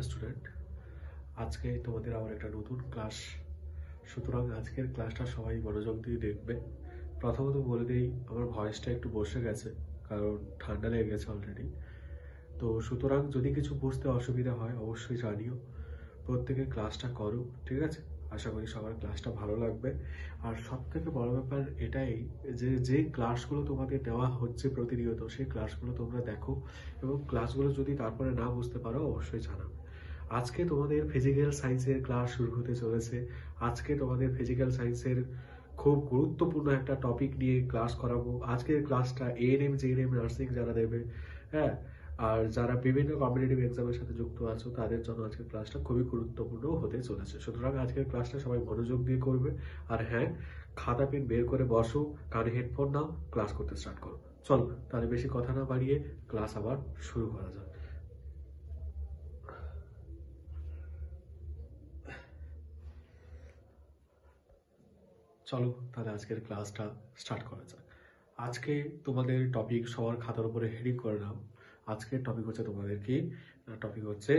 Hello student, আজকে তোমাদের আবার একটা নতুন ক্লাস। সুতরাং আজকের ক্লাসটা সবাই মনোযোগ দিয়ে দেখবে। প্রথমত বলে দিই, আমার ভয়েসটা একটু বসে গেছে, কারণ ঠান্ডা লেগে গেছে অলরেডি। তো সুতরাং যদি কিছু বুঝতে অসুবিধা হয় অবশ্যই জানিও। প্রত্যেকে ক্লাসটা করো, ঠিক আছে? আশা করি সবার ক্লাসটা ভালো লাগবে। আর সব থেকে বড় ব্যাপার এটাই যে যে ক্লাসগুলো তোমাদের দেওয়া হচ্ছে প্রতিনিয়ত, সেই ক্লাসগুলো তোমরা দেখো এবং ক্লাসগুলো যদি তারপরে না বুঝতে পারো অবশ্যই জানাবে। আজকে তোমাদের ফিজিক্যাল সায়েন্সের ক্লাস শুরু হতে চলেছে। আজকে তোমাদের ফিজিক্যাল সায়েন্সের খুব গুরুত্বপূর্ণ একটা টপিক নিয়ে ক্লাস করাবো। আজকের ক্লাসটা এএনএম জিএনএম নার্সিং যারা দেবে, হ্যাঁ, আর যারা বিভিন্ন কম্পিটিটিভ এক্সামের সাথে যুক্ত আছো তাদের জন্য আজকের ক্লাসটা খুবই গুরুত্বপূর্ণ হতে চলেছে। সুতরাং আজকের ক্লাসটা সবাই মনোযোগ দিয়ে করবে। আর হ্যাঁ, খাতা পেন বের করে বসো, কানে হেডফোন নাও, ক্লাস করতে স্টার্ট করো। চলো তাহলে বেশি কথা না বাড়িয়ে ক্লাস আবার শুরু করা যাক। চলো তাহলে আজকের ক্লাসটা স্টার্ট করা যাক। আজকে তোমাদের টপিক সবার খাতার উপরে হেডিং করে নাও। আজকের টপিক হচ্ছে তোমাদের কি? টপিক হচ্ছে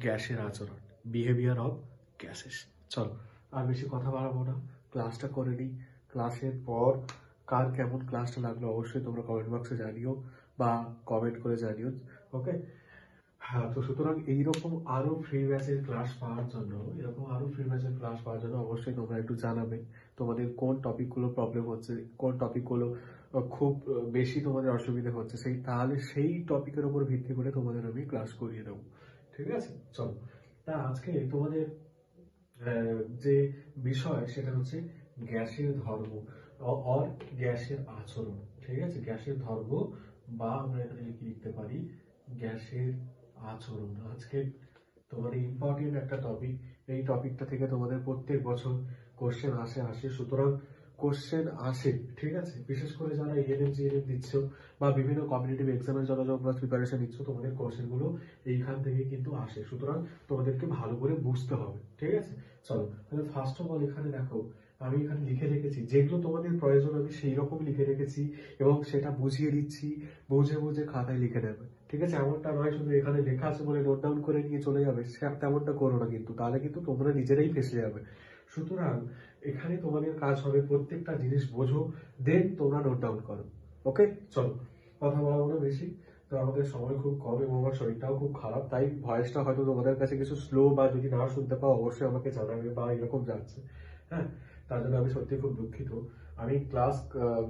গ্যাসের আচরণ, বিহেভিয়ার অফ গ্যাসেস। চলো আর বেশি কথা বাড়াবো না, ক্লাসটা করে নিই। ক্লাসের পর কার কেমন ক্লাসটা লাগলো অবশ্যই তোমরা কমেন্ট বক্সে জানিও বা কমেন্ট করে জানিও। ওকে, হ্যাঁ, তো সুতরাং এইরকম আরো ফ্রি ব্যাচের ক্লাস পাওয়ার জন্য অবশ্যই তোমরা একটু জানাবে তোমাদের কোন টপিকগুলো প্রবলেম হচ্ছে, কোন টপিকগুলো খুব বেশি তোমাদের অসুবিধা হচ্ছে, তাহলে সেই টপিকের উপর ভিত্তি করে তোমাদের আমি ক্লাস করিয়ে দেবো। ঠিক আছে, চলো। তা আজকে তোমাদের যে বিষয় সেটা হচ্ছে গ্যাসের ধর্ম অর গ্যাসের আচরণ। ঠিক আছে, গ্যাসের ধর্ম বা আমরা এখানে লিখতে পারি গ্যাসের আচরণ। আজকে তোমাদের ইম্পর্টেন্ট একটা টপিক। এই টপিকটা থেকে তোমাদের প্রত্যেক বছর কোশ্চেন আসে। সুতরাং কোশ্চেন আসে, ঠিক আছে? বিশেষ করে যারা এএনএম জিএনএম দিচ্ছ বা বিভিন্ন কম্পিটিটিভ এক্সামের জন্য তোমরা প্রিপারেশন নিচ্ছ, তোমাদের কোশ্চেন গুলো এইখান থেকে কিন্তু আসে। সুতরাং তোমাদেরকে ভালো করে বুঝতে হবে, ঠিক আছে? চলো তাহলে ফার্স্ট অফ অল এখানে দেখো, আমি এখানে লিখে রেখেছি যেগুলো তোমাদের প্রয়োজন, আমি সেই রকম লিখে রেখেছি এবং সেটা বুঝিয়ে দিচ্ছি। বুঝে বুঝে খাতায় লিখে নেবে, ঠিক আছে? এমনটা নয় শুধু এখানে লেখা আছে বলে নোট ডাউন করে নিয়ে চলে যাবে, তেমনটা করো না কিন্তু, তাহলে কিন্তু তোমরা নিজেরাই ফেসে যাবে। সুতরাং এখানে তোমাদের কাজ হবে প্রত্যেকটা জিনিস বোঝো, দেন তোমরা নোট ডাউন করো। ওকে, চলো কথা বলবো না বেশি। তো আমাদের সময় খুব কম এবং আমার শরীরটাও খুব খারাপ, তাই ভয়েসটা হয়তো তোমাদের কাছে কিছু স্লো বা যদি না শুনতে পাও অবশ্যই আমাকে জানাবে বা এরকম যাচ্ছে, হ্যাঁ, তার জন্য আমি সত্যি খুব দুঃখিত। আমি ক্লাস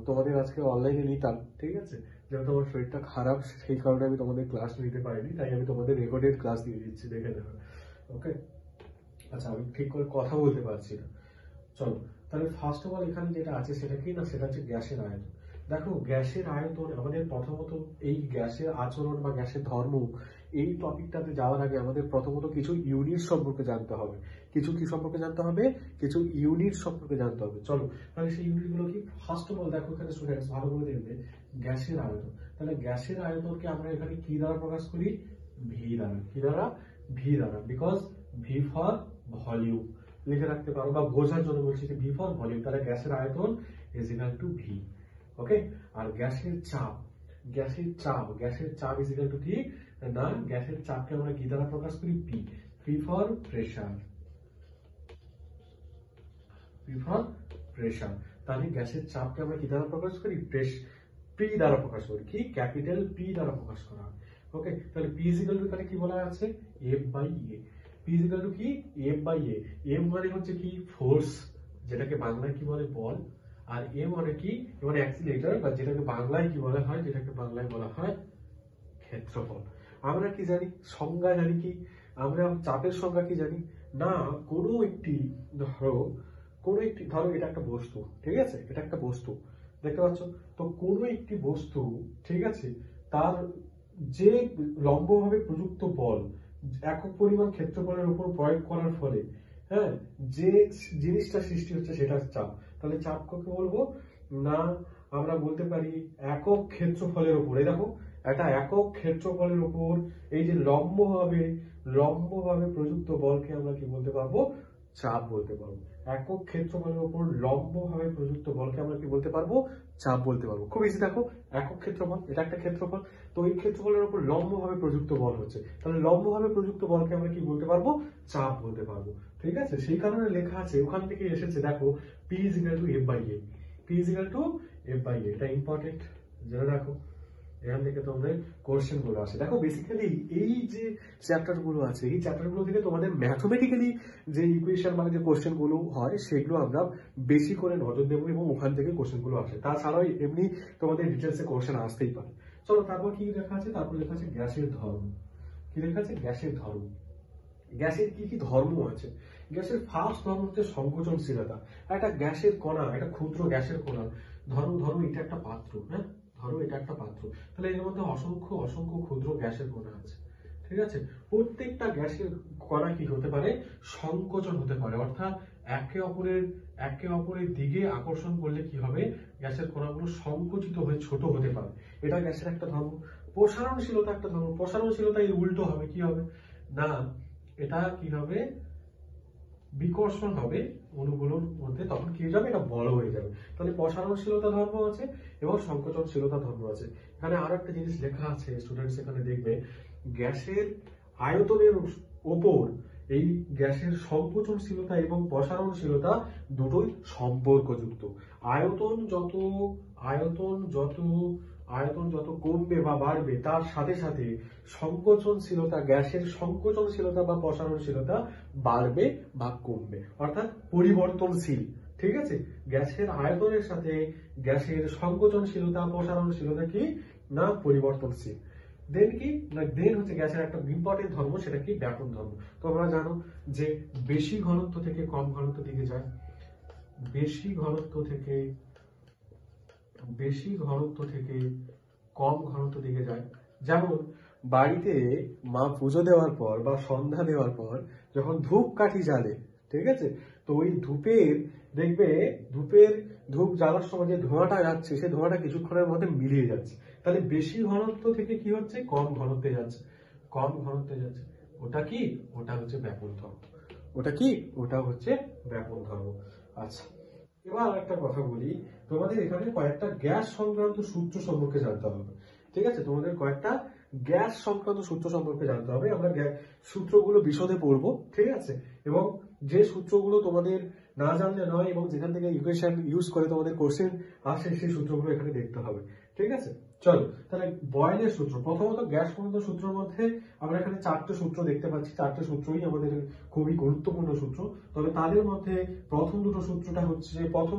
তোমাদের আজকে অনলাইনে নিতাম, ঠিক আছে? যেহেতু আমার শরীরটা খারাপ সেই কারণে আমি তোমাদের ক্লাস নিতে পারিনি, তাই আমি তোমাদের রেকর্ডেড ক্লাস দিয়ে দিচ্ছি, দেখে নেবে। ওকে, আচ্ছা, আমি ঠিক করে কথা বলতে পারছি না। চলো তাহলে ফার্স্ট অফ অল এখানে যেটা আছে সেটা কি না, সেটা হচ্ছে গ্যাসের আয়তন। দেখো গ্যাসের আয়তন আমাদের প্রথমত এই গ্যাসের আচরণ বা গ্যাসের ধর্ম, এই টপিকটাতে যাওয়ার আগে আমাদের প্রথমত কিছু ইউনিট সম্পর্কে জানতে হবে। কিছু কি সম্পর্কে জানতে হবে? কিছু ইউনিট সম্পর্কে জানতে হবে। চলো তাহলে সেই ইউনিটগুলো কি? ফার্স্ট অফ অল দেখো এখানে স্টুডেন্টস ভালো করে দেখবে, গ্যাসের আয়তন। তাহলে গ্যাসের আয়তনকে আমরা এখানে কি দ্বারা প্রকাশ করি? ভি দ্বারা। কি দ্বারা? ভি দ্বারা। বিকজ ভি ফর ভলিউম লিখে রাখতে পারো বা বোঝার জন্য বলছি যে ভি ফর ভলিউম, তাহলে গ্যাসের আয়তন ইজ ইকুয়াল টু ভি। ওকে, আর গ্যাসের চাপ ইজ ইকুয়াল টু কি না, গ্যাসের চাপকে আমরা কি দ্বারা প্রকাশ করি? পি। P for pressure. তাহলে গ্যাসের চাপকে আমরা কি দ্বারা প্রকাশ করি? পি দ্বারা প্রকাশ করি। কি? ক্যাপিটাল পি দ্বারা প্রকাশ করা হয়। ওকে, তাহলে পি ইজ ইকুয়াল টু এখানে কি বলা আছে? F by A. P is equal to কি? F by A. এম মানে হচ্ছে কি? ফোর্স, যেটাকে বাংলায় কি বলে? বল। আর এ মানে কি? মানে অ্যাক্সিলারেটর, বা যেটাকে বাংলায় কি বলা হয়? ক্ষেত্রফল। আমরা কি জানি? সংজ্ঞা জানি কি? আমরা চাপের সংজ্ঞা কি জানি? না, কোনো একটি ধরো এটা একটা বস্তু, ঠিক আছে? এটা একটা বস্তু, দেখতে পাচ্ছ? তো কোনো একটি বস্তু, ঠিক আছে, তার যে লম্বভাবে প্রযুক্ত বল একক পরিমাণ ক্ষেত্রফলের উপর প্রয়োগ করার ফলে, হ্যাঁ, যে জিনিসটা সৃষ্টি হচ্ছে সেটা চাপ। তাহলে চাপ কাকে বলবো? না, আমরা বলতে পারি একক ক্ষেত্রফলের উপর। এই দেখো, একটা একক ক্ষেত্রফলের উপর এই যে লম্বভাবে প্রযুক্ত বলকে আমরা কি বলতে পারবো? চাপ বলতে পারবো। একক ক্ষেত্রফলের উপর লম্বভাবে প্রযুক্ত বলকে আমরা কি বলতে পারবো? চাপ বলতে পারবো। খুব ইজি, দেখো একক ক্ষেত্রফল, এটা একটা ক্ষেত্রফল, তো এই ক্ষেত্রফলের উপর লম্বভাবে প্রযুক্ত বল হচ্ছে, তাহলে লম্বভাবে প্রযুক্ত বলকে আমরা কি বলতে পারবো? চাপ বলতে পারবো। ঠিক আছে, সেই কারণে লেখা আছে, ওখান থেকে এসেছে, দেখো P = F/A, P = F/A, এটা ইম্পর্টেন্ট, জেনে রাখো। এখান থেকে তোমাদের কোশ্চেন গুলো আসে। দেখো বেসিক্যালি এই যে চ্যাপ্টার গুলো আছে, এই চ্যাপ্টার গুলো থেকে তোমাদের ম্যাথমেটিক্যালি যে ইকুয়েশন মানে যে কোশ্চেন গুলো হয় সেগুলো আমরা বেশি করে নজর দেবো এবং ওখান থেকে কোশ্চেন গুলো আসে। তাছাড়াও এমনি তোমাদের ডিটেলসে কোশ্চেন আসতেই পারে। চলো তারপর কি লেখা আছে? তারপর লেখা আছে গ্যাসের ধর্ম। কি লেখা আছে? গ্যাসের ধর্ম। গ্যাসের কি কি ধর্ম আছে? গ্যাসের ফার্স্ট ধর্ম হচ্ছে সংকোচনশীলতা। একটা গ্যাসের কণা, একটা ক্ষুদ্র গ্যাসের কণা, ধরো এটা একটা পাত্র, হ্যাঁ, ধরো এটা একটা পাত্র, তাহলে এর মধ্যে অসংখ্য অসংখ্য ক্ষুদ্র গ্যাসের কণা আছে। ঠিক আছে, প্রত্যেকটা গ্যাসের কণা কি হতে পারে? সংকোচন হতে পারে, অর্থাৎ একে অপরের দিকে আকর্ষণ করলে কি হবে? গ্যাসের কণাগুলো সংকুচিত হয়ে ছোট হতে পারে। এটা গ্যাসের একটা ধর্ম। প্রসারণশীলতা একটা ধর্ম। প্রসারণশীলতা এর উল্টো হবে, কি হবে না, এটা কি হবে? বিকর্ষণ হবে অণুগুলোর মধ্যে, তখন কি হয়ে যাবে? এটা বড় হয়ে যাবে। তাহলে প্রসারণশীলতা ধর্ম আছে এবং সংকোচনশীলতা ধর্ম আছে। এখানে আরো একটা জিনিস লেখা আছে, স্টুডেন্টস এখানে দেখবে, গ্যাসের আয়তনের ওপর এই গ্যাসের সংকোচনশীলতা এবং প্রসারণশীলতা দুটোই সম্পর্কযুক্ত। আয়তন যত আয়তন যত কমবে বা বাড়বে, তার সাথে সাথে সংকোচনশীলতা, গ্যাসের সংকোচনশীলতা বা প্রসারণশীলতা বাড়বে বা কমবে, অর্থাৎ পরিবর্তনশীল। ঠিক আছে, গ্যাসের আয়তনের সাথে গ্যাসের সংকোচনশীলতা প্রসারণশীলতা কি না পরিবর্তনশীল। দেন কি না, দেন হচ্ছে গ্যাসের একটা ইম্পর্টেন্ট ধর্ম, সেটা কি? ব্যাপন ধর্ম। তোমরা জানো যে বেশি ঘনত্ব থেকে কম ঘনত্ব দিকে যায়, বেশি ঘনত্ব থেকে কম ঘনত্ব দিকে যায়। যেমন বাড়িতে মা পুজো দেওয়ার পর বা সন্ধ্যা দেওয়ার পর যখন ধূপকাঠি জ্বালে, ঠিক আছে, তো ওই ধূপ জ্বালার সময় যে ধোঁয়াটা যাচ্ছে, সেই ধোঁয়াটা কিছুক্ষণের মধ্যে মিলিয়ে যাচ্ছে। তাহলে বেশি ঘনত্ব থেকে কি হচ্ছে? কম ঘনত্বে যাচ্ছে, কম ঘনত্বে যাচ্ছে। ওটা কি? ওটা হচ্ছে ব্যাপন ধর্ম। ওটা কি? ওটা হচ্ছে ব্যাপন ধর্ম। আচ্ছা, এবার একটা কথা বলি, তোমাদের এখানে কয়েকটা গ্যাস সংক্রান্ত সূত্র সম্পর্কে জানতে হবে। ঠিক আছে, তোমাদের কয়েকটা গ্যাস সংক্রান্ত সূত্র সম্পর্কে জানতে হবে। আমরা সূত্রগুলো বিশদে পড়বো, ঠিক আছে, এবং যে সূত্রগুলো তোমাদের না জানলে নয় এবং যেখান থেকে ইকুয়েশন ইউজ করে তোমাদের কোশ্চেন আসে, সেই সূত্রগুলো এখানে দেখতে হবে। ঠিক আছে, চলো তাহলে বয়েলের সূত্র। প্রথমত গ্যাস সংক্রান্ত সূত্রের মধ্যে আমরা এখানে 4টে সূত্র দেখতে পাচ্ছি। 4টে সূত্রই আমাদের খুবই গুরুত্বপূর্ণ সূত্র। তবে তাদের মধ্যে প্রথম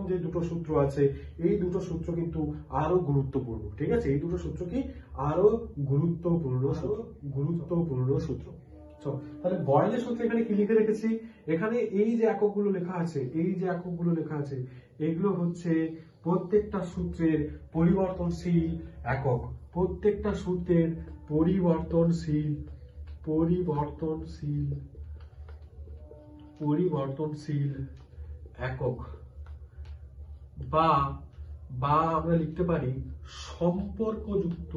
যে দুটো সূত্র আছে, এই দুটো সূত্র কিন্তু আরো গুরুত্বপূর্ণ। ঠিক আছে, এই দুটো সূত্র কি? আরো গুরুত্বপূর্ণ সূত্র। তাহলে বয়েলের সূত্র এখানে কি লিখে রেখেছি? এখানে এই যে এককগুলো লেখা আছে, এগুলো হচ্ছে প্রত্যেকটা সূত্রের পরিবর্তনশীল একক। প্রত্যেকটা সূত্রের পরিবর্তনশীল একক, বা আমরা লিখতে পারি সম্পর্কযুক্ত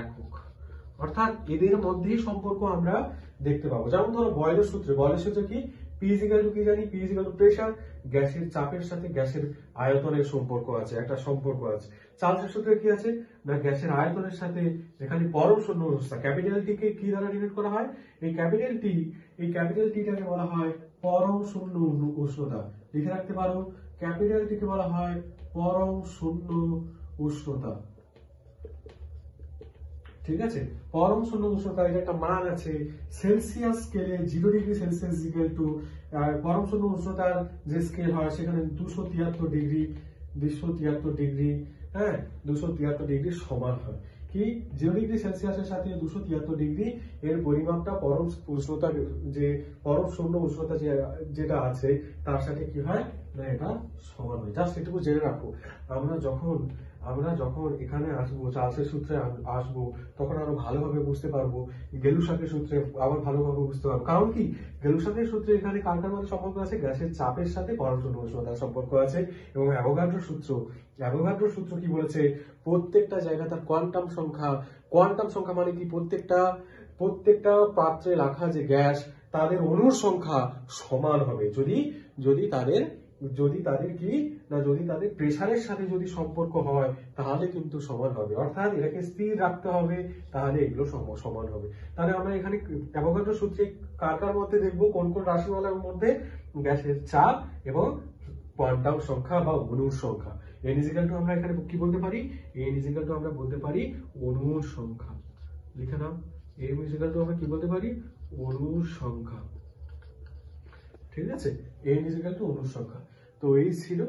একক। অর্থাৎ এদের মধ্যেই সম্পর্ক আমরা দেখতে পাবো। যেমন ধরো বয়েলের সূত্রে কি? P = কি জানি? P = pressure. গ্যাসের চাপের সাথে গ্যাসের আয়তনের সম্পর্ক আছে, একটা সম্পর্ক আছে। চার্লসের সূত্রে কি আছে না, গ্যাসের আয়তনের সাথে এখানে পরম শূন্য উষ্ণতা, ক্যাপিটাল টি কে কি দ্বারা ডিনোট করা হয়? এই ক্যাপিটাল টিটাকে বলা হয় পরম শূন্য উষ্ণতা। লিখে রাখতে পারো, ক্যাপিটাল টিকে বলা হয় পরম শূন্য উষ্ণতা। ঠিক আছে, পরম শূন্য উষ্ণতা, এটা একটা মান আছে সেলসিয়াস স্কেলে। 0 ডিগ্রি সেলসিয়াস ইকুয়াল টু পরম শূন্য উষ্ণতার যে স্কেল হয় সেখানে 273 ডিগ্রি, হ্যাঁ, 273 ডিগ্রি সমান হয়। কি? 0 ডিগ্রি সেলসিয়াসের সাথে 273 ডিগ্রি এর পরিমাপটা পরম উষ্ণতা, যে পরম শূন্য উষ্ণতা যেটা আছে তার সাথে কি হয় না, এটা সমান হয়। জাস্ট এটুকু জেনে রাখো। আমরা যখন এখানে আসবো, চার্লসের সূত্রে আসবো, তখন আরো ভালোভাবে বুঝতে পারবো। গেলুসাকের সূত্রে আবার ভালোভাবে বুঝতে পারবো। কারণ কি? গেলুসাকের সূত্রে এখানে কার মধ্যে সম্পর্ক আছে? গ্যাসের চাপের সাথে পরম শূন্য উষ্ণতার সম্পর্ক আছে। এবং অ্যাভোগাড্রো সূত্র কি বলেছে? প্রত্যেকটা জায়গায় তার কোয়ান্টাম সংখ্যা মানে কি? প্রত্যেকটা পাত্রে রাখা যে গ্যাস, তাদের অণুর সংখ্যা সমান হবে। যদি যদি তাদের যদি তাদের কি না যদি তাদের প্রেসারের সাথে যদি সম্পর্ক হয় তাহলে কিন্তু সমান হবে, অর্থাৎ এটাকে স্থির রাখতে হবে, তাহলে এগুলো সমান হবে। তাহলে আমরা এখানে অ্যাভোগাড্রো সূত্রে কার কার মধ্যে দেখবো, কোন কোন রাশিমালার মধ্যে গ্যাসের চাপ এবং কোয়ান্টাম সংখ্যা বা অণুর সংখ্যা। n = আমরা এখানে কি বলতে পারি, n = আমরা বলতে পারি অণুর সংখ্যা। লিখে নাও, m = আমরা কি বলতে পারি, অণুর সংখ্যা। ঠিক আছে, n = অণুর সংখ্যা। তো এই ছিল।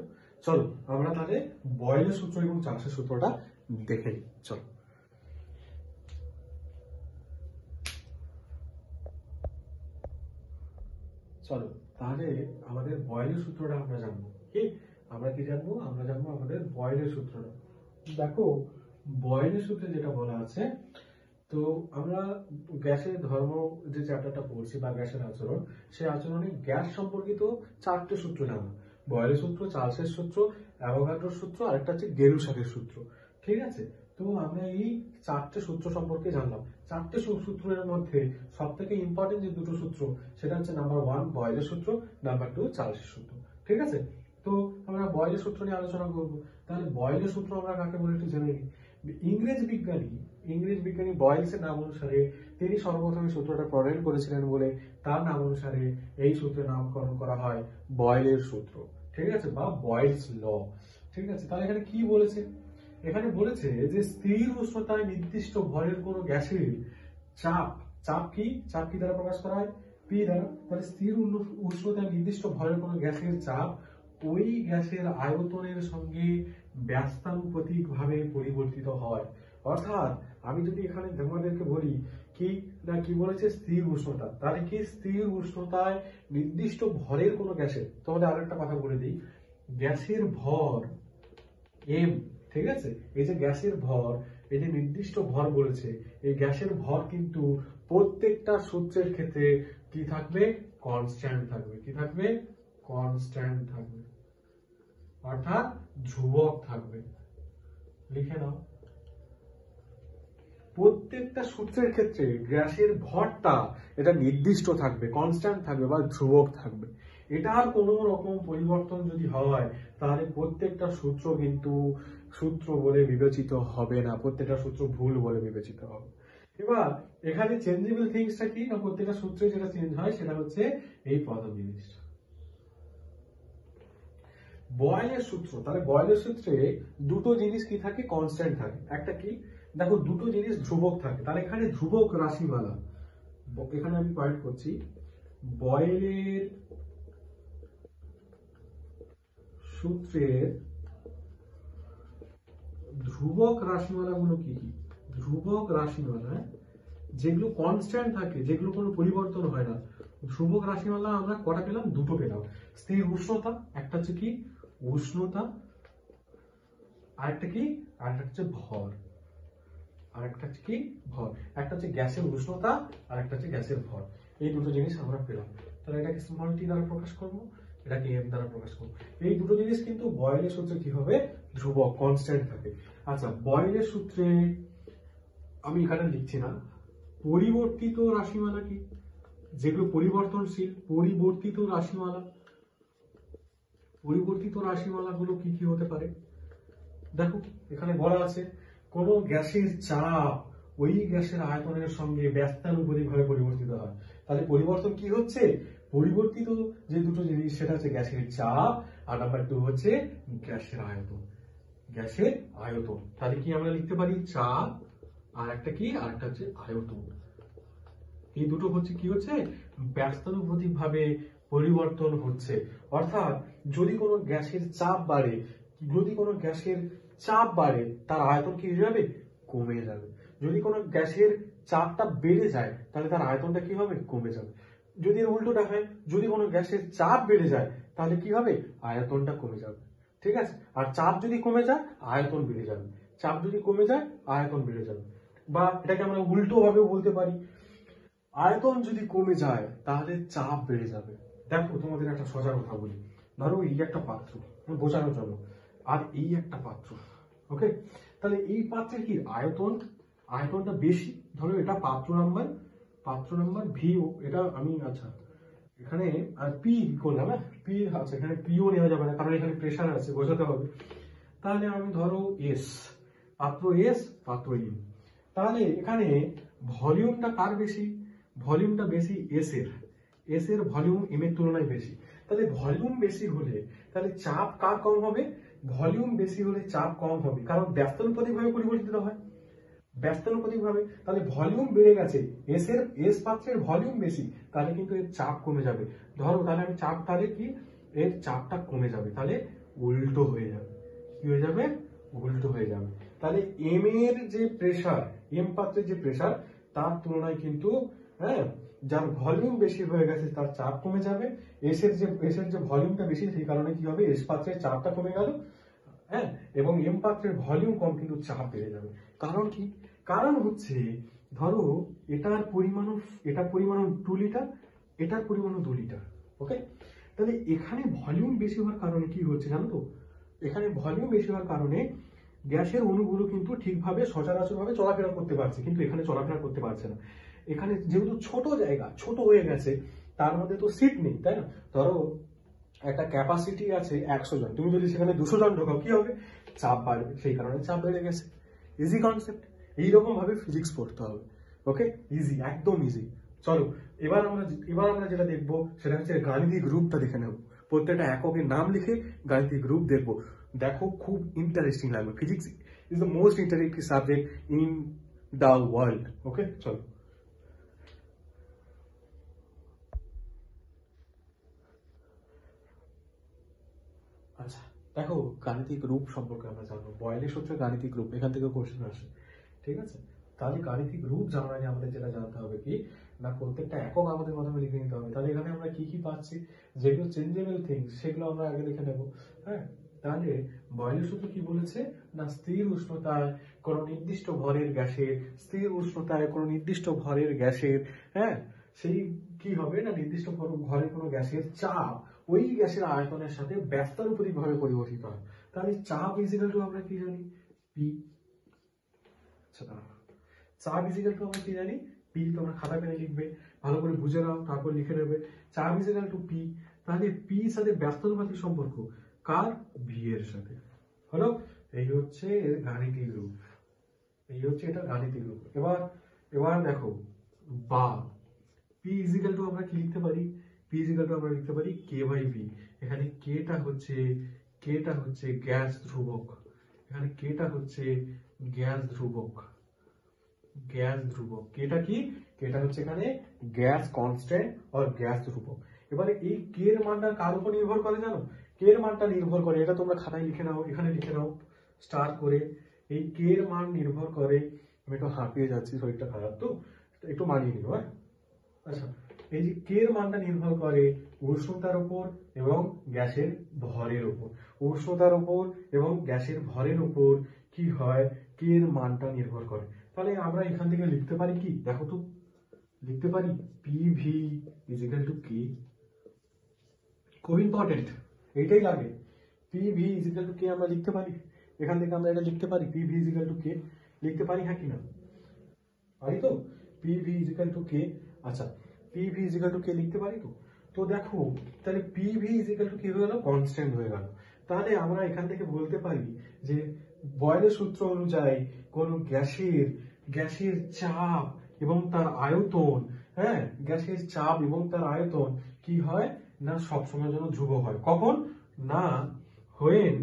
চলো আমরা তাহলে বয়েলের সূত্র এবং চার্লসের সূত্রটা দেখে নিই। চলো চলো তাহলে আমাদের বয়েলের সূত্রটা আমরা জানবো। কি আমরা কি জানবো, আমরা জানবো আমাদের বয়েলের সূত্রটা। দেখো বয়েলের সূত্রে যেটা বলা আছে, তো আমরা গ্যাসের ধর্ম যে চ্যাপ্টারটা পড়ছি বা গ্যাসের আচরণ, সেই আচরণে গ্যাস সম্পর্কিত 4টে সূত্র জানো। বয়েলের সূত্র, চার্লসের সূত্র, অ্যাভোগাড্রোর সূত্র, আরেকটা হচ্ছে গেলুসাকের সূত্র। ঠিক আছে, তো আমরা এই 4টে সূত্র সম্পর্কে জানলাম। 4টে সূত্রের মধ্যে সব থেকে ইম্পর্টেন্ট যে দুটো সূত্র, সেটা হচ্ছে নাম্বার 1 বয়েলের সূত্র, নাম্বার 2 চার্লসের সূত্র। ঠিক আছে, তো আমরা বয়েলের সূত্র নিয়ে আলোচনা করব। তাহলে বয়েলের সূত্র আমরা কাকে বলি একটু জেনে নিই। ইংরেজ বিজ্ঞানী বয়েলসের নাম অনুসারে তিনি সর্বপ্রথম এই সূত্রটা প্রণয়ন করেছিলেন বলে তার নাম অনুসারে এই সূত্রের নামকরণ করা হয় বয়েলের সূত্র। ঠিক আছে, বা বয়েলস ল। ঠিক আছে, তাহলে এখানে কি বলেছে, এখানে বলেছে যে স্থির উষ্ণতায় নির্দিষ্ট ভরের কোনো গ্যাসের চাপ, চাপ কি দ্বারা প্রকাশ করা হয়, পি দ্বারা। তাহলে স্থির উষ্ণতায় নির্দিষ্ট ভরের কোনো গ্যাসের চাপ ওই গ্যাসের আয়তনের সঙ্গে ব্যস্তানুপাতিক ভাবে পরিবর্তিত হয়। অর্থাৎ আমি যদি এখানে তোমাদেরকে বলি কি না কি বলেছে, স্থির উষ্ণতা, তাহলে কি স্থির উষ্ণতায় নির্দিষ্ট ভরের কোনো গ্যাসের, তোমাদের আরেকটা কথা বলে দিই, গ্যাসের ভর এম। ঠিক আছে, এই যে গ্যাসের ভর, এই যে নির্দিষ্ট ভর বলেছে, এই গ্যাসের ভর কিন্তু প্রত্যেকটা সূত্রের ক্ষেত্রে কি থাকবে, কনস্ট্যান্ট থাকবে। কি থাকবে, কনস্ট্যান্ট থাকবে, অর্থাৎ ধ্রুবক থাকবে। লিখে নাও, প্রত্যেকটা সূত্রের ক্ষেত্রে গ্যাসের ভরটা এটা নির্দিষ্ট থাকবে, কনস্ট্যান্ট থাকবে বা ধ্রুবক থাকবে। এটার কোনো রকম পরিবর্তন যদি হয় তাহলে প্রত্যেকটা সূত্র কিন্তু সূত্র বলে বিবেচিত হবে না, প্রত্যেকটা সূত্র ভুল বলে বিবেচিত হবে। এবার এখানে চেঞ্জেবল থিংসটা কি না, প্রত্যেকটা সূত্রে যেটা চেঞ্জ হয় সেটা হচ্ছে এই পদবিন্যাসটা। বয়েলের সূত্র, তাহলে বয়েলের সূত্রে দুটো জিনিস কি থাকে, কনস্ট্যান্ট থাকে। একটা কি, দেখো দুটো জিনিস ধ্রুবক থাকে, তাহলে এখানে ধ্রুবক রাশিমালা, এখানে আমি পয়েন্ট করছি, বয়েলের সূত্রের ধ্রুবক রাশিমালা গুলো কি কি, ধ্রুবক রাশিমালা যেগুলো কনস্ট্যান্ট থাকে, যেগুলো কোনো পরিবর্তন হয় না, ধ্রুবক রাশিমালা আমরা কটা পেলাম, দুটো পেলাম। স্থির উষ্ণতা, একটা হচ্ছে কি উষ্ণতা, আরেকটা কি, আরেকটা হচ্ছে ভর, আরেকটা হচ্ছে কি ভর, একটা হচ্ছে গ্যাসের উষ্ণতা আর একটা হচ্ছে গ্যাসের ভর। এই দুটো জিনিস আমরা পেলাম। তাহলে এটাকে স্মল টি দ্বারা প্রকাশ করবো, এটাকে এম দ্বারা প্রকাশ করবো। এই দুটো জিনিস কিন্তু বয়েলের সূত্রে কি হবে, ধ্রুবক, কনস্ট্যান্ট থাকে। আচ্ছা, বয়েলের সূত্রে আমি এখানে লিখছি না, পরিবর্তিত রাশিমালা কি, যেগুলো পরিবর্তনশীল, পরিবর্তিত রাশিমালা, পরিবর্তিত রাশিমালা গুলো কি কি হতে পারে। দেখো এখানে বলা আছে কোন গ্যাসের চাপ ওই গ্যাসের আয়তনের সঙ্গে ব্যস্তানুপাতিকভাবে পরিবর্তিত হয়। তাহলে পরিবর্তন কি হচ্ছে, পরিবর্তিত যে দুটো জিনিস সেটা হচ্ছে গ্যাসের চাপ আর নাম্বার 2 হচ্ছে গ্যাসের আয়তন, গ্যাসের আয়তন। তাহলে কি আমরা লিখতে পারি, চাপ আর একটা কি, আর একটা হচ্ছে আয়তন। এই দুটো হচ্ছে কি হচ্ছে, ব্যস্তানুপাতিক ভাবে পরিবর্তন হচ্ছে। অর্থাৎ যদি কোনো গ্যাসের চাপ বাড়ে, যদি কোনো গ্যাসের চাপ বাড়ে তার আয়তন কি হয়ে যাবে, কমে যাবে। যদি কোনো গ্যাসের চাপটা বেড়ে যায় তাহলে তার আয়তনটা কি হবে, কমে যাবে। যদি এর উল্টোটা হয়, যদি কোনো গ্যাসের চাপ বেড়ে যায় তাহলে কি হবে, আয়তনটা কমে যাবে। ঠিক আছে, আর চাপ যদি কমে যায় আয়তন বেড়ে যাবে, চাপ যদি কমে যায় আয়তন বেড়ে যাবে। বা এটাকে আমরা উল্টো ভাবেও বলতে পারি, আয়তন যদি কমে যায় তাহলে চাপ বেড়ে যাবে। দেখো তোমাদের একটা সোজা কথা বলি, ধরো এই একটা পাত্র বোঝানোর জন্য, আর এই একটা পাত্র, ওকে, তাহলে এই পাত্রের কি আয়তন, আয়তনটা বেশি, ধরো এটা পাত্র নাম্বার পাত্র নাম্বার ভিও, এটা আমি আচ্ছা এখানে আর পি করলাম, হ্যাঁ পি, আচ্ছা এখানে পিও নেওয়া যাবে না কারণ এখানে প্রেশার আছে, বোঝাতে হবে। তাহলে আমি ধরো এস, পাত্র এস, পাত্র ইউ। তাহলে এখানে ভলিউমটা কার বেশি? ভলিউমটা বেশি এস এর, এস এর ভলিউম এম এর তুলনায় বেশি। তাহলে ভলিউম বেশি হলে তাহলে চাপ কার কম হবে? ভলিউম বেশি হলে চাপ কম হবে, কারণ ব্যস্তানুপাতিক ভাবে পরিবর্তিত হয়, ব্যস্তানুপাতিক ভাবে। তাহলে ভলিউম বেড়ে গেছে, এস পাত্রের ভলিউম বেশি, তাহলে কিন্তু এর চাপ কমে যাবে। ধরো তাহলে আমি চাপ, তাহলে কি এর চাপটা কমে যাবে, তাহলে উল্টো হয়ে যাবে। কি হয়ে যাবে? উল্টো হয়ে যাবে। তাহলে এম এর যে প্রেসার, এম পাত্রের যে প্রেসার, তার তুলনায় কিন্তু হ্যাঁ যার ভলিউম বেশি হয়ে গেছে তার চাপ কমে যাবে। এস এর যে ভলিউমটা বেশি, সেই কারণে কি হবে? এস পাত্রের চাপটা কমে গেল, হ্যাঁ, এবং এম পাত্রের ভলিউম কম কিন্তু চাপ বেড়ে যাবে। কারণ কি? কারণ হচ্ছে ধরো এটার পরিমাণ 2 লিটার, এটার পরিমাণ 2 লিটার, ওকে। তাহলে এখানে ভলিউম বেশি হওয়ার কারণে কি হচ্ছে জানো তো? এখানে ভলিউম বেশি হওয়ার কারণে গ্যাসের অণুগুলো কিন্তু ঠিকভাবে সচরাচরভাবে চলাফেরা করতে পারছে, কিন্তু এখানে চলাফেরা করতে পারছে না। এখানে যেহেতু ছোট জায়গা, ছোট হয়ে গেছে, তার মধ্যে তো সিট নেই, তাই না? ধরো একটা ক্যাপাসিটি আছে 100 জন, তুমি যদি সেখানে 200 জন ঢোকাও, কি হবে? চাপ বাড়বে, সেই কারণে চাপ বেড়ে গেছে। ইজি কনসেপ্ট, এইরকম ভাবে ফিজিক্স পড়তে হবে, ওকে? ইজি, একদম ইজি। চলো এবার আমরা যেটা দেখবো সেটা হচ্ছে গাণিতিক রূপটা দেখে নেব। প্রত্যেকটা এককের নাম লিখে গাণিতিক রূপ দেখবো। দেখো খুব ইন্টারেস্টিং লাগবে। Physics is the most interesting subject in the world, okay? চলো। আচ্ছা দেখো, গাণিতিক রূপ সম্পর্কে আমরা জানবো। বয়েলের সূত্রে গাণিতিক রূপ, এখান থেকে কোশ্চেন আসে, ঠিক আছে? তাহলে গাণিতিক রূপ জানার আগে আমাদের যেটা জানতে হবে কি না, প্রত্যেকটা একক আমাদের প্রথমে লিখে নিতে হবে। তাহলে এখানে আমরা কি কি পাচ্ছি, যেগুলো চেঞ্জেবল থিংস সেগুলো আমরা আগে লিখে নেব, হ্যাঁ। তাহলে বয়েলের সূত্র কি বলেছে না, স্থির উষ্ণতায় কোনো নির্দিষ্ট ভরের গ্যাসের, হ্যাঁ, সেই কি হবে না, নির্দিষ্ট ঘরের কোনো গ্যাসের চাপ ওই গ্যাসের আয়তনের সাথে ব্যস্তানুপাতিক ভাবে পরিবর্তিত হয়। তাহলে চাপ ইজিক্যাল টু আমরা কি জানি? পি। চাপ ইজিক্যাল টু আমরা কি জানি? পি। তোমরা খাতা পেনে লিখবে, ভালো করে বুঝে নাও, তারপর লিখে নেবে। চাপ ইজিক্যাল টু পি। তাহলে পি সাথে ব্যস্তানুপাতিক সম্পর্ক কার? ভি এর সাথে। হলো? এই হচ্ছে এর গাণিতিক রূপ, এই হচ্ছে এটা গাণিতিক রূপ। এবার দেখো, বা পি ইজিক্যাল টু আমরা কি লিখতে পারি? পি ইজিক্যাল টু আমরা লিখতে পারি কে বাই ভি। এখানে কেটা হচ্ছে গ্যাস ধ্রুবক, এখানে কেটা হচ্ছে গ্যাস ধ্রুবক, কেটা কি? কেটা হচ্ছে এখানে গ্যাস কনস্ট্যান্ট আর গ্যাস ধ্রুবক। এবারে এই কে এর মানটা কার উপর নির্ভর করে জানো? কে এর মানটা নির্ভর করে, এটা তোমরা খাতায় লিখে নাও, এখানে লিখে নাও স্টার করে। এই কে এর মান নির্ভর করে, আমি একটু হাঁপিয়ে যাচ্ছি, শরীরটা খারাপ তো, একটু মানিয়ে নিও, হ্যাঁ। আচ্ছা, এই যে কে এর মানটা নির্ভর করে উষ্ণতার উপর এবং গ্যাসের ভরের উপর। উষ্ণতার উপর এবং গ্যাসের ভরের উপর কি হয়? কে এর মানটা নির্ভর করে। তাহলে আমরা এখান থেকে লিখতে পারি কি, দেখো তো, লিখতে পারি পিভি ইজিক্যাল টু কে। খুব ইম্পর্টেন্ট, এইটাই লাগে। পিভি ইজিক্যাল টু কে আমরা লিখতে পারি, এখান থেকে আমরা এটা লিখতে পারি, পিভি ইজিক্যাল টু কে লিখতে পারি, হ্যাঁ কি না? পারি তো? পিভি ইজিক্যাল টু কে। আচ্ছা, পিভি ইজিক্যাল টু কে লিখতে পারি তো? তো দেখো, তাহলে পিভি ইজিক্যাল টু কি হয়ে গেল? কনস্ট্যান্ট হয়ে গেল। তাহলে আমরা এখান থেকে বলতে পারি যে বয়েলের সূত্র অনুযায়ী কোন গ্যাসের চাপ এবং তার আয়তন, হ্যাঁ, গ্যাসের চাপ এবং তার আয়তন কি হয় না, সবসময়ের জন্য ধ্রুবক হয়। কখন না, হোয়েন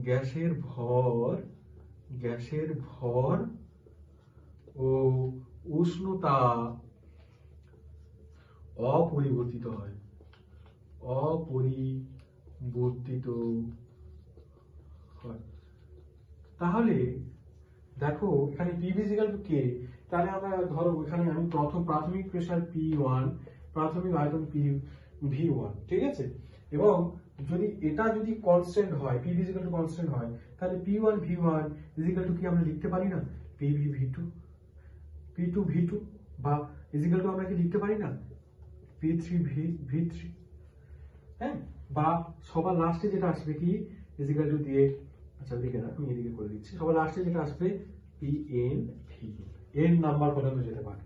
গ্যাসের ভর ও উষ্ণতা অপরিবর্তিত হয়, তাহলে দেখো এখানে পি ইজিক্যাল টু কে। তাহলে আমরা ধরো এখানে আমি প্রাথমিক প্রেসার P1, প্রাথমিক আয়তন V1, ঠিক আছে? এবং যদি কনস্ট্যান্ট হয়, পি ইজিক্যাল টু কনস্ট্যান্ট হয়, তাহলে P1 V1 ইজিক্যাল টু কি আমরা লিখতে পারি না? PV V2 V2, বা ইজিক্যাল টু আমরা কি লিখতে পারি না? P3 V3, হ্যাঁ। বা সবার লাস্টে যেটা আসবে কি ইজিক্যাল টু দিয়ে, আচ্ছা ওদিকে না, আমি এদিকে করে দিচ্ছি, সবার লাস্টে যেটা আসবে PN V, এন নাম্বার পর্যন্ত যেতে পারে,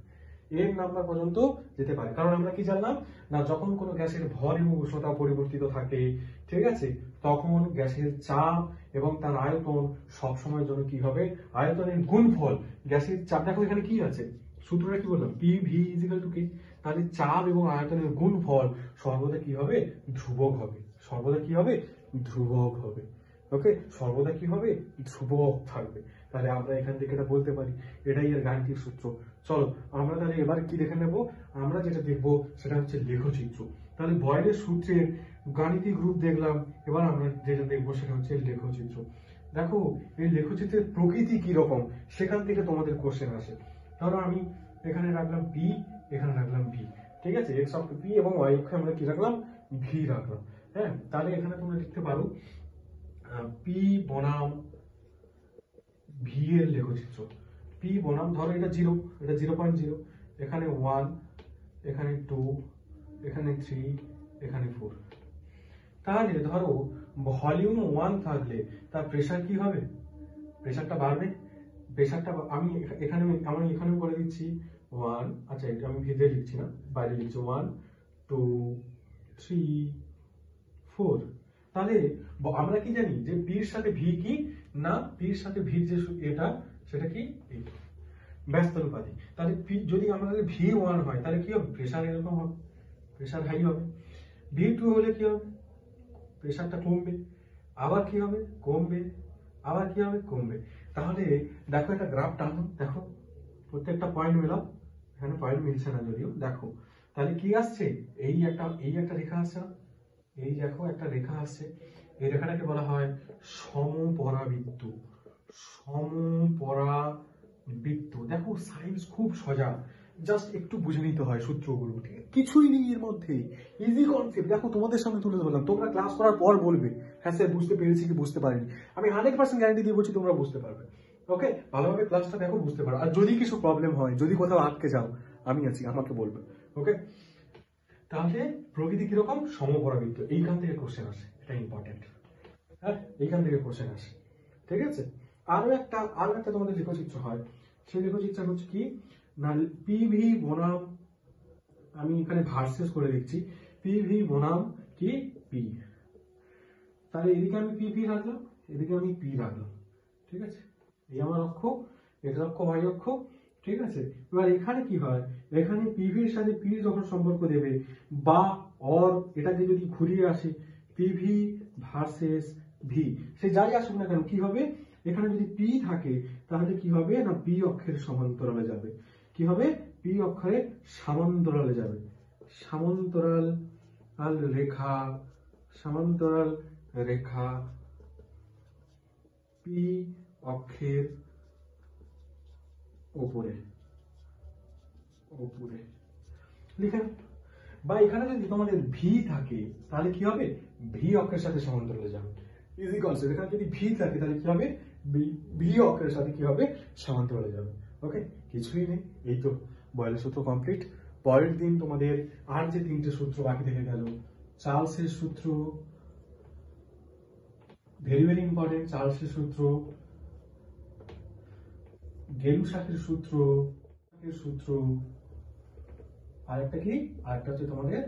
n নাম্বার পর্যন্ত যেতে পারে। কারণ আমরা কি জানলাম না, যখন কোনো গ্যাসের ভর এবং উষ্ণতা পরিবর্তিত থাকে, ঠিক আছে, তখন গ্যাসের চাপ এবং তার আয়তন সবসময়ের জন্য কি হবে, আয়তনের গুণফল গ্যাসের চাপ। দেখো এখানে কি আছে, সূত্রটা কি বললাম, PV = কি, তাহলে চাপ এবং আয়তনের গুণফল সর্বদা কি হবে, ধ্রুবক হবে। সর্বদা কি হবে, ধ্রুবক হবে। ওকে, সর্বদা কি হবে, ধ্রুবক থাকবে। তাহলে আমরা এখান থেকে এটা বলতে পারি, এটাই এর গাণিতিক সূত্র। চলো আমরা তাহলে এবার কি দেখে নেব, আমরা যেটা দেখবো সেটা হচ্ছে লেখচিত্র। তাহলে বয়েলের সূত্রের গাণিতিক রূপ দেখলাম, এবার আমরা যেটা দেখবো সেটা হচ্ছে লেখচিত্র। দেখো এই লেখচিত্রের প্রকৃতি কি রকম, সেখান থেকে তোমাদের কোশ্চেন আসে। ধরো আমি এখানে রাখলাম P, এখানে রাখলাম V, ঠিক আছে, x অক্ষ P এবং y অক্ষে আমরা কি রাখলাম, V রাখলাম। হ্যাঁ, তাহলে এখানে তোমরা লিখতে পারো P বনাম V এর লেখচিত্র। P বনাম, ধরো এটা 0, এটা 0.0, এখানে 1, এখানে 2, এখানে 3, এখানে 4। তাহলে ধরো ভলিউম 1 থাকলে তার প্রেসার কি হবে, প্রেসারটা বাড়বে। প্রেসারটা আমি এখানেও করে দিচ্ছি 1, আচ্ছা এটা আমি ভিতরে লিখছি না, বাইরে লিখছি 1 2 3 4। তাহলে আমরা কি জানি যে P এর সাথে V কি না, P এর সাথে V যে এটা সেটা কি, ব্যস্তানুপাতিক। তাহলে P যদি আমাদের V1 হয় তাহলে কি হবে, প্রেসার এরকম হবে, প্রেসার হাই হবে। V2 হলে কি হবে, প্রেসারটা কমবে, আবার কি হবে, কমবে, আবার কি হবে, কমবে। তাহলে দেখো একটা গ্রাফ টানো, দেখো প্রত্যেকটা পয়েন্ট মেলাও, এখানে পয়েন্ট মিলছে না যদিও, দেখো তাহলে কি আসছে, এই একটা রেখা আসছে না, এই দেখো একটা রেখা আসছে, এই রেখাটাকে বলা হয় সমপরাবৃত্ত। সমপরাবৃত্ত, দেখো সায়েন্স খুব সোজা, জাস্ট একটু বুঝে নিতে হয় সূত্রগুলো, ঠিক আছে, কিছুই নেই এর মধ্যে, ইজি কনসেপ্ট। দেখো তোমাদের সামনে তুলে ধরলাম, তোমরা ক্লাস করার পর বলবে হ্যাঁ স্যার বুঝতে পেরেছি কি বুঝতে পারিনি। আমি 100% গ্যারান্টি দিয়ে বলছি তোমরা বুঝতে পারবে। ওকে, ভালোভাবে ক্লাসটা দেখো, বুঝতে পারো। আর যদি কিছু প্রবলেম হয়, যদি কোথাও আটকে যাও, আমি আছি, আমাকে বলবে। ওকে, তাহলে প্রকৃতি কিরকম, সমপরাবৃত্ত, এইখান থেকে কোশ্চেন আসে, এটা ইম্পর্টেন্ট। হ্যাঁ, এইখান থেকে কোশ্চেন আসে, ঠিক আছে। আরো একটা তোমাদের লেখচিত্র হয়, সেই লেখচিত্র হচ্ছে কি না, PV বনাম, আমি এখানে ভার্সেস করে দিচ্ছি, PV বনাম কি P। তাহলে এদিকে আমি PV রাখলাম, এদিকে আমি P রাখলাম, ঠিক আছে, এই আমার অক্ষ, এটা অক্ষ y অক্ষ, ঠিক আছে। এবার এখানে কি হয়, এখানে PV এর সাথে P যখন সম্পর্ক দেবে বা অর এটাকে যদি ঘুরিয়ে আসে PV ভার্সেস V, সে যাই আসুক না কেন কি হবে, এখানে যদি P থাকে তাহলে কি হবে না, P অক্ষের সমান্তরালে যাবে। কি হবে, P অক্ষের সমান্তরালে যাবে। সমান্তরাল রেখা P অক্ষের উপরে লিখে, বা এখানে যদি তোমাদের V থাকে তাহলে কি হবে, V অক্ষের সাথে সমান্তরালে যাবে। ইজি কনসেপ্ট, এখানে যদি V থাকে তাহলে কি হবে, V অক্ষের সাথে কি হবে, সমান্তরালে যাবে। ওকে, কিছুই নেই, এই তো বয়েলের সূত্র কমপ্লিট। পরের দিন তোমাদের আর যে 3টে সূত্র বাকি থেকে গেল, চার্লসের সূত্র, ভেরি ভেরি ইম্পর্টেন্ট, চার্লসের সূত্র, গেলুসাকের সূত্র, আরেকটা কি, আরেকটা হচ্ছে তোমাদের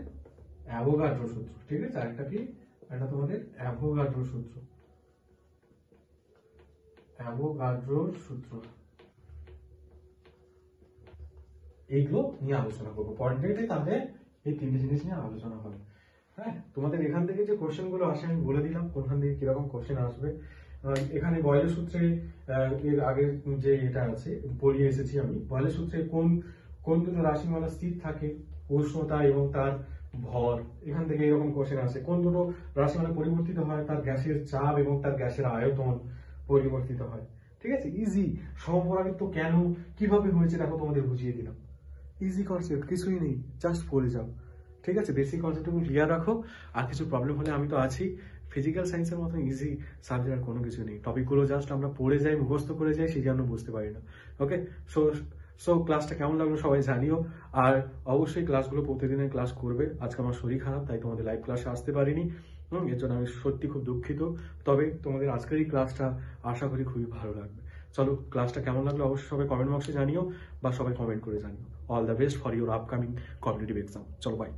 অ্যাভোগাড্রো সূত্র, ঠিক আছে, আরেকটা কি, এটা তোমাদের অ্যাভোগাড্রো সূত্র, এইগুলো নিয়ে আলোচনা করবো পরের ডেটে। তাহলে এই 3টে জিনিস নিয়ে আলোচনা হবে। হ্যাঁ, তোমাদের এখান থেকে যে কোশ্চেন গুলো আসে আমি বলে দিলাম কোনখান থেকে কিরকম কোশ্চেন আসবে। এখানে বয়েলের সূত্রে এর আগের যে এটা আছে পড়িয়ে এসেছি আমি, বয়েলের সূত্রে কোন দুটো রাশিমালা স্থির থাকে, উষ্ণতা এবং তার ভর, এখান থেকে এরকম কোশ্চেন আসে। কোন দুটো রাশিমালা পরিবর্তিত হয়, তার গ্যাসের চাপ এবং তার গ্যাসের আয়তন পরিবর্তিত হয়, ঠিক আছে। ইজি, সমপরাবৃত্ত কেন কিভাবে হয়েছে দেখো তোমাদের বুঝিয়ে দিলাম, ইজি কনসেপ্ট, কিছুই নেই, জাস্ট পড়ে যাও, ঠিক আছে। বেসিক কনসেপ্টগুলো ক্লিয়ার রাখো, আর কিছু প্রবলেম হলে আমি তো আছি। ফিজিক্যাল সায়েন্সের মতো ইজি সাবজেক্ট আর কোনো কিছু নেই, টপিকগুলো জাস্ট আমরা পড়ে যাই, মুখস্থ করে যাই, সেই জন্য বুঝতে পারি না। ওকে, সো ক্লাসটা কেমন লাগলো সবাই জানিও, আর অবশ্যই ক্লাসগুলো প্রতিদিনের ক্লাস করবে। আজকে আমার শরীর খারাপ, তাই তোমাদের লাইভ ক্লাসে আসতে পারিনি, এর জন্য আমি সত্যি খুব দুঃখিত। তবে তোমাদের আজকের এই ক্লাসটা আশা করি খুবই ভালো লাগবে। চলো, ক্লাসটা কেমন লাগলো অবশ্যই সবাই কমেন্ট বক্সে জানিও, বা সবাই কমেন্ট করে জানিও। All the best for your upcoming competitive exam. চলো বাই।